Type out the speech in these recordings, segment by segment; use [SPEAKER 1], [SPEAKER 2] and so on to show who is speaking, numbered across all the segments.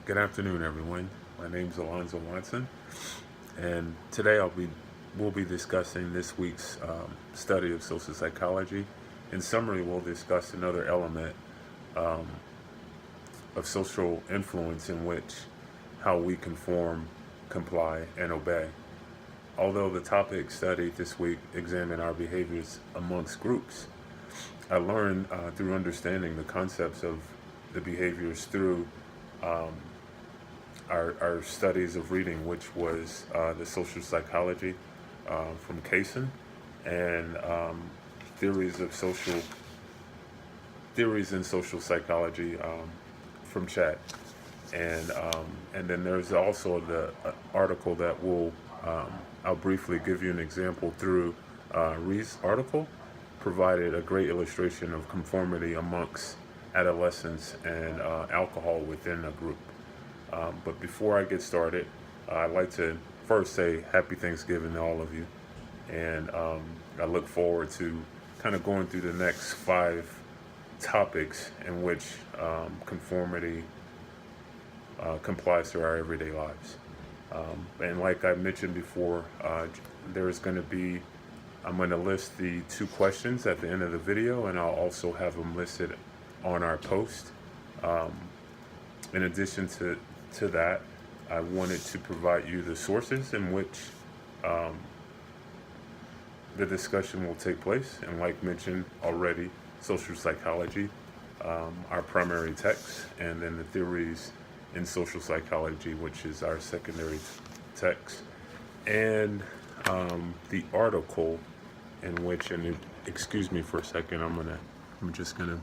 [SPEAKER 1] Good afternoon, everyone. My name is Alonzo Watson, and today we'll be discussing this week's study of social psychology. In summary, we'll discuss another element um, of social influence in which how we conform, comply, and obey. Although the topic studied this week examined our behaviors amongst groups, I learned through understanding the concepts of the behaviors through um, our studies of reading, which was the social psychology from Kaysen and theories of social theories in social psychology from Chat, and then there's also the article that will I'll briefly give you an example through Ree's article provided a great illustration of conformity amongst adolescents and alcohol within a group. But before I get started, I'd like to first say Happy Thanksgiving to all of you. And I look forward to kind of going through the next 5 topics in which conformity complies to our everyday lives. And like I mentioned before, there's going to be, I'm going to list the 2 questions at the end of the video, and I'll also have them listed on our post. Um, in addition to that, I wanted to provide you the sources in which um, the discussion will take place. And like mentioned already, social psychology, our primary text, and then the theories in social psychology, which is our secondary text, and the article in which, and excuse me for a second, I'm just gonna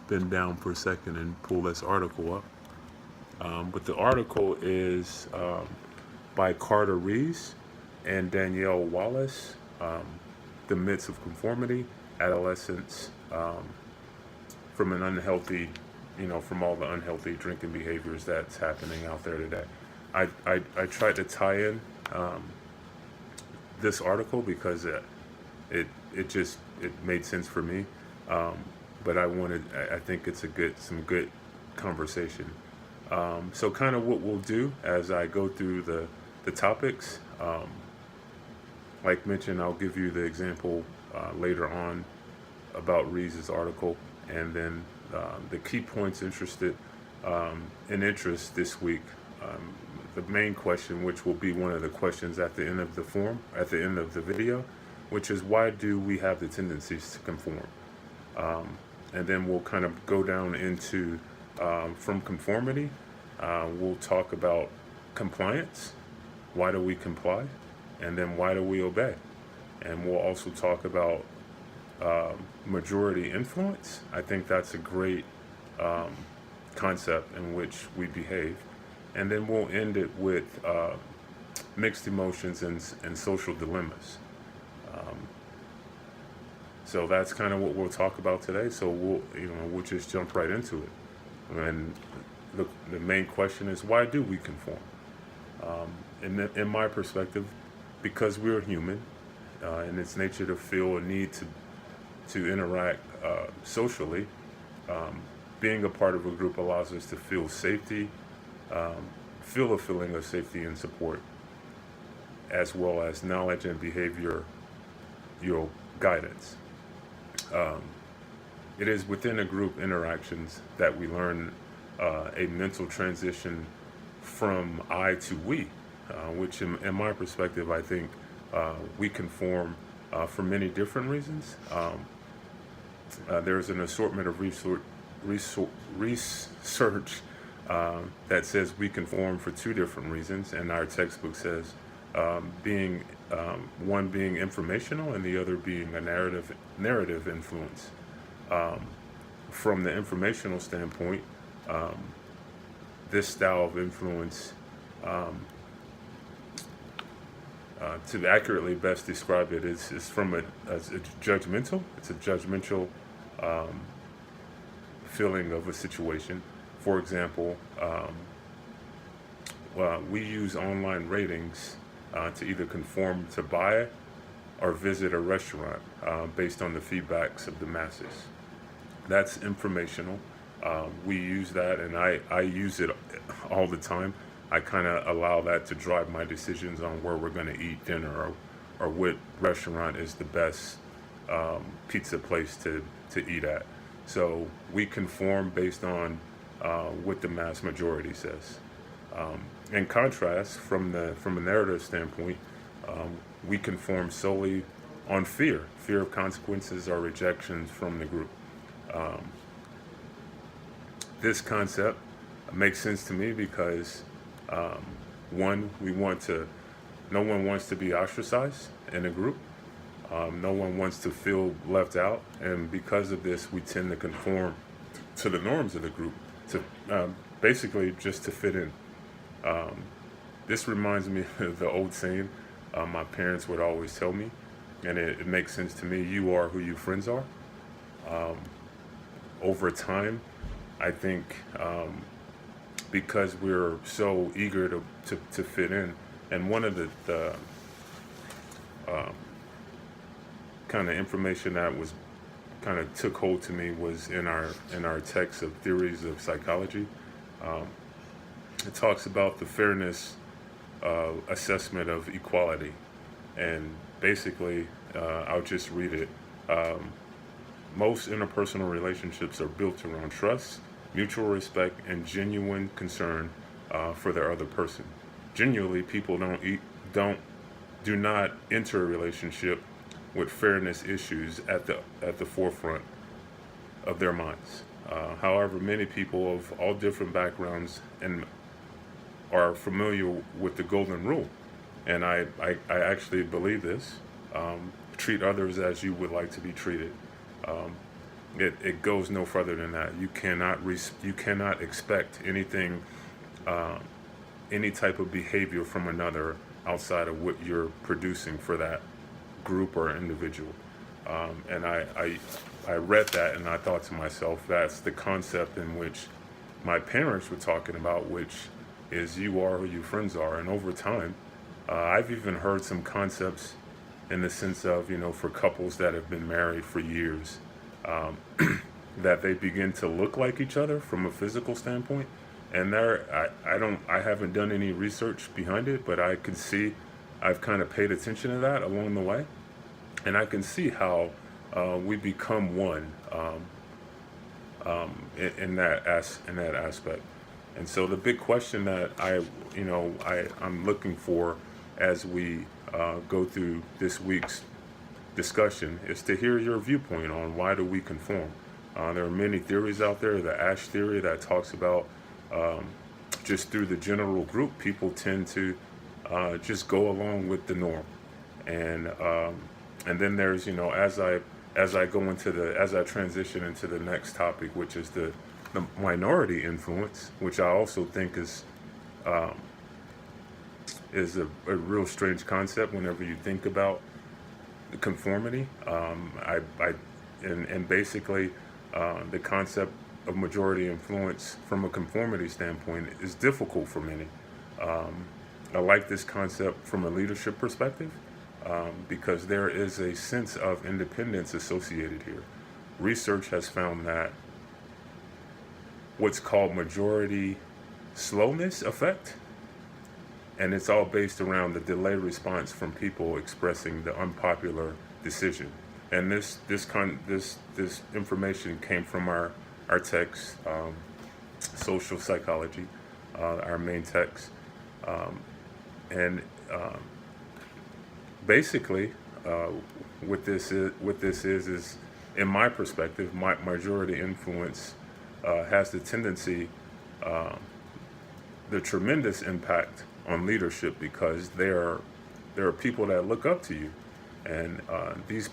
[SPEAKER 1] bend down for a second and pull this article up. But the article is by Carter Rees and Danielle Wallace, The Myths of Conformity, Adolescence from an unhealthy, from all the unhealthy drinking behaviors that's happening out there today. I tried to tie in this article because it made sense for me, but I think it's some good conversation. So kind of what we'll do as I go through the topics, like mentioned, I'll give you the example later on about Reese's article, and then the key points in interest this week. The main question, which will be one of the questions at the end of at the end of the video, which is why do we have the tendencies to conform? And then we'll kind of go down into from conformity. We'll talk about compliance. Why do we comply? And then why do we obey? And we'll also talk about majority influence. I think that's a great concept in which we behave. And then we'll end it with mixed emotions and social dilemmas. Um, so that's kind of what we'll talk about today. So we'll just jump right into it. And the main question is, why do we conform? In my perspective, because we're human, and it's nature to feel a need to interact socially. Being a part of a group allows us to feel safety, feel a feeling of safety and support, as well as knowledge and behavior, guidance. It is within a group interactions that we learn a mental transition from I to we, which in my perspective, I think we conform for many different reasons. There's an assortment of research that says we conform for 2 different reasons, and our textbook says one being informational and the other being a narrative influence. From the informational standpoint, this style of influence, to accurately best describe it, is from it's judgmental. It's a judgmental feeling of a situation. For example, we use online ratings to either conform to buy or visit a restaurant based on the feedbacks of the masses. That's informational. We use that, and I use it all the time. I kind of allow that to drive my decisions on where we're going to eat dinner, or what restaurant is the best pizza place to eat at. So we conform based on what the mass majority says. In contrast, from a narrative standpoint, we conform solely on fear of consequences or rejections from the group. Um, this concept makes sense to me because um, one, no one wants to be ostracized in a group. No one wants to feel left out, and because of this, we tend to conform to the norms of the group to basically just to fit in. Um, this reminds me of the old saying my parents would always tell me, and it makes sense to me: "You are who your friends are." Um, Over time, I think because we're so eager to fit in, and one of the um, kind of information that was kind of took hold to me was in our text of theories of psychology. Um, it talks about the fairness assessment of equality, and basically, I'll just read it. Um, Most interpersonal relationships are built around trust, mutual respect, and genuine concern for their other person. Genuinely, people do not enter a relationship with fairness issues at the forefront of their minds. However, many people of all different backgrounds and are familiar with the golden rule, and I actually believe this. Treat others as you would like to be treated. Um, it goes no further than that. You cannot expect anything, uh, any type of behavior from another outside of what you're producing for that group or individual. And I read that and I thought to myself, that's the concept in which my parents were talking about, which is you are who your friends are. And over time, I've even heard some concepts in the sense of, for couples that have been married for years, um, that they begin to look like each other from a physical standpoint. And I haven't done any research behind it, but I can see, I've kind of paid attention to that along the way. And I can see how we become one in that aspect. And so the big question that I'm looking for as we go through this week's discussion is to hear your viewpoint on why do we conform. There are many theories out there. The Ash theory that talks about um, just through the general group, people tend to just go along with the norm. And then there's, as I transition into the next topic, which is the minority influence, which I also think um, is a real strange concept whenever you think about the conformity. And basically the concept of majority influence from a conformity standpoint is difficult for many. I like this concept from a leadership perspective because there is a sense of independence associated here. Research has found that what's called majority slowness effect, and it's all based around the delay response from people expressing the unpopular decision. And this information came from our text, social psychology, our main text, and basically what this is in my perspective, my majority influence has the tendency, the tremendous impact on leadership because there are people that look up to you, and these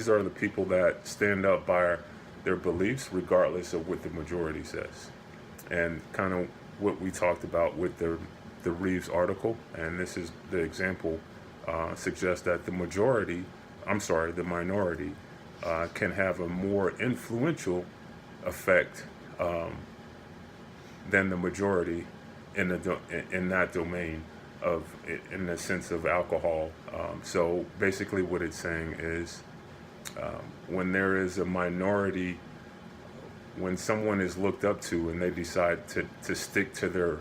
[SPEAKER 1] are the people that stand up by their beliefs regardless of what the majority says. And kind of what we talked about with the Reeves article, and this is the example, suggests that the minority can have a more influential effect than the majority in that domain in the sense of alcohol. So basically, what it's saying is when there is a minority when someone is looked up to and they decide to stick to their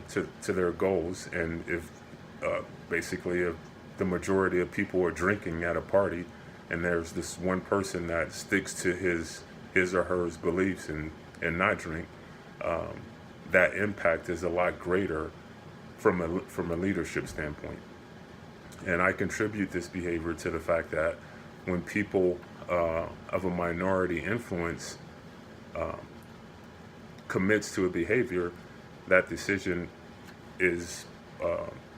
[SPEAKER 1] to their goals, and if basically if the majority of people are drinking at a party, and there's this one person that sticks to his or her beliefs and not drink, that impact is a lot greater from a leadership standpoint. And I contribute this behavior to the fact that when people of a minority influence commits to a behavior, that decision is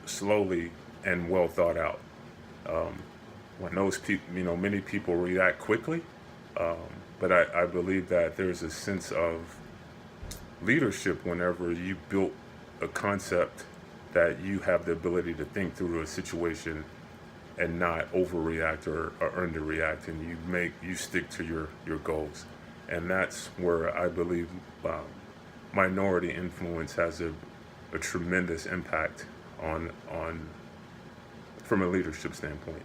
[SPEAKER 1] slowly and well thought out. When those people, many people react quickly, but I believe that there's a sense of leadership whenever you built a concept that you have the ability to think through a situation and not overreact or underreact, and you stick to your goals. And that's where I believe minority influence has a tremendous impact on from a leadership standpoint.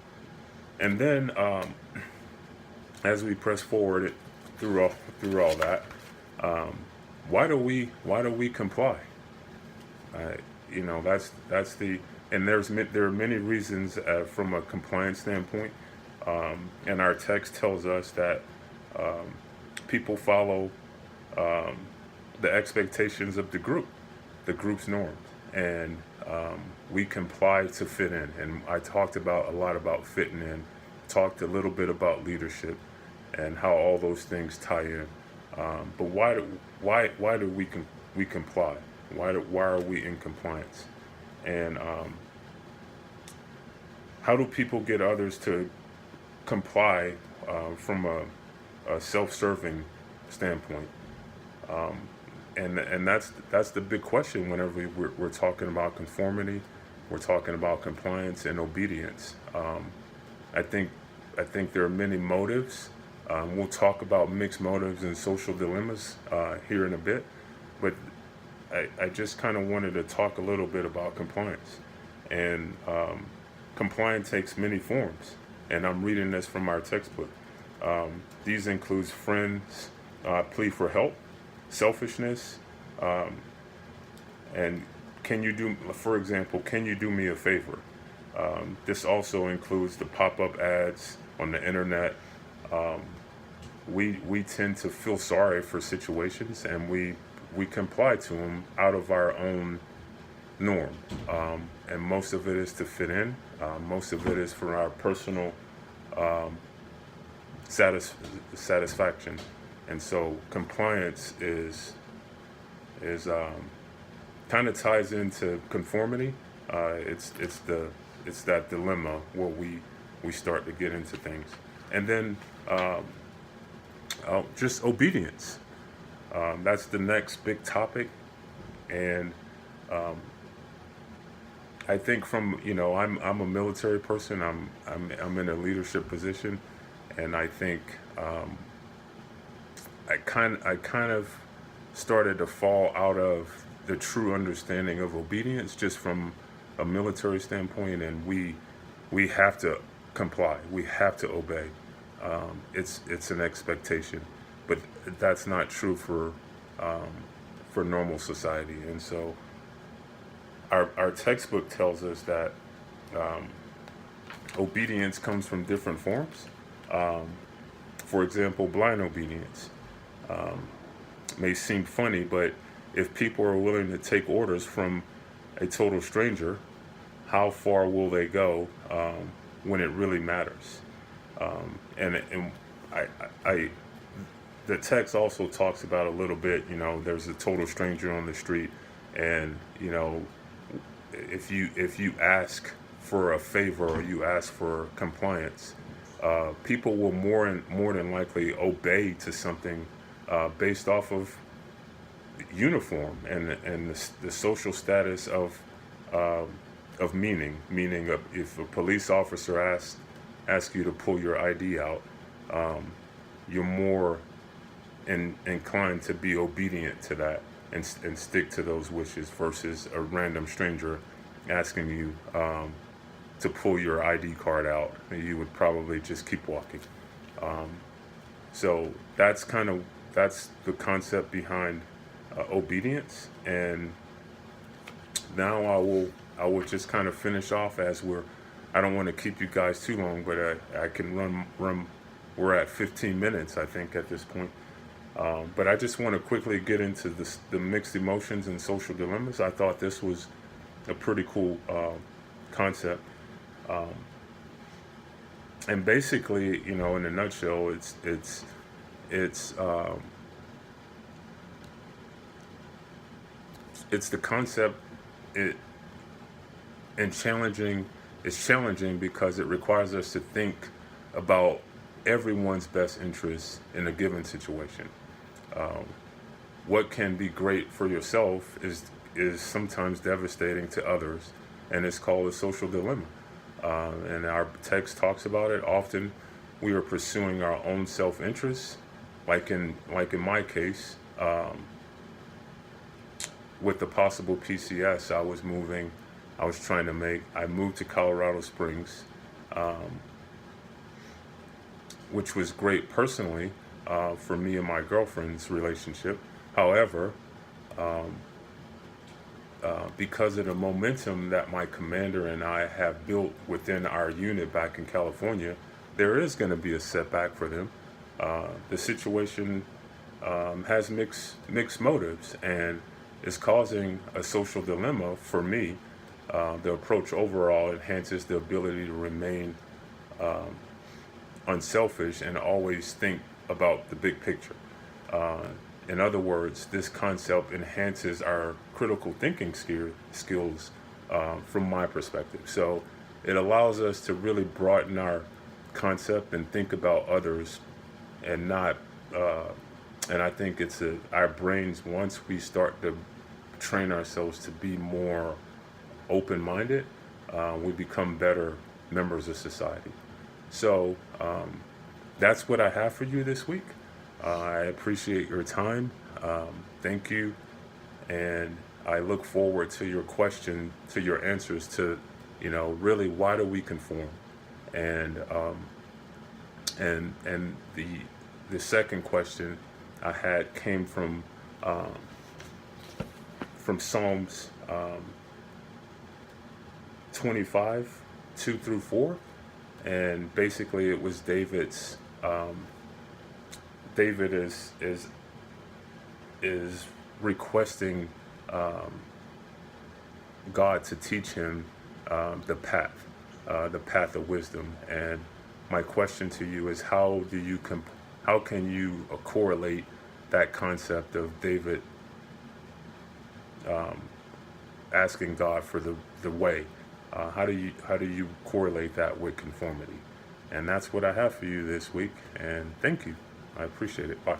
[SPEAKER 1] And then as we press forward through all that, why do we comply? That's the, and there are many reasons from a compliance standpoint, and our text tells us that people follow the expectations of the group's norms, and we comply to fit in. And I talked a lot about fitting in, talked a little bit about leadership and how all those things tie in. But why do we comply? Why are we in compliance? And how do people get others to comply from a self-serving standpoint? And that's the big question whenever we're talking about conformity, we're talking about compliance and obedience. I think there are many motives. We'll talk about mixed motives and social dilemmas here in a bit, but I just kind of wanted to talk a little bit about compliance. And compliance takes many forms, and I'm reading this from our textbook. These includes friends, plea for help, selfishness, and for example, can you do me a favor? This also includes the pop-up ads on the internet. We tend to feel sorry for situations, and we comply to them out of our own norm, and most of it is to fit in. Most of it is for our personal satisfaction, and so compliance is kind of ties into conformity. It's that dilemma where we start to get into things, and then just obedience. That's the next big topic, and I think from I'm a military person. I'm in a leadership position, and I think I kind of started to fall out of the true understanding of obedience just from a military standpoint, and we have to comply. We have to obey. It's an expectation, but that's not true for normal society. And so our textbook tells us that obedience comes from different forms. For example, blind obedience may seem funny, but if people are willing to take orders from a total stranger, how far will they go when it really matters? And the text also talks about a little bit, there's a total stranger on the street, and if you ask for a favor or you ask for compliance, people will more than likely obey to something based off of uniform and the social status of meaning. Meaning, if a police officer asks you to pull your ID out, you're more inclined to be obedient to that and stick to those wishes versus a random stranger asking you to pull your ID card out. You would probably just keep walking. So that's kind of that's the concept behind obedience. And now I will just kind of finish off as I don't want to keep you guys too long, but I can run. We're at 15 minutes, I think, at this point. But I just want to quickly get into the mixed emotions and social dilemmas. I thought this was a pretty cool concept. And basically, in a nutshell, it's the concept. It's challenging because it requires us to think about everyone's best interests in a given situation. What can be great for yourself is sometimes devastating to others, and it's called a social dilemma. And our text talks about it. Often, we are pursuing our own self-interest, like in my case, with the possible PCS. I moved to Colorado Springs, which was great personally for me and my girlfriend's relationship. However, because of the momentum that my commander and I have built within our unit back in California, there is going to be a setback for them. The situation has mixed motives and is causing a social dilemma for me. The approach overall enhances the ability to remain unselfish and always think about the big picture. In other words, this concept enhances our critical thinking skills from my perspective. So it allows us to really broaden our concept and think about others and not, and I think our brains, once we start to train ourselves to be more open-minded, we become better members of society. So that's what I have for you this week. I appreciate your time. Thank you. And I look forward to your answers to, really, why do we conform? And the second question I had came from Psalms 25, 2 through 4. And basically it was David's, David is requesting God to teach him the path of wisdom. And my question to you is, how can you correlate that concept of David asking God for the way? How do you correlate that with conformity? And that's what I have for you this week. And thank you. I appreciate it. Bye.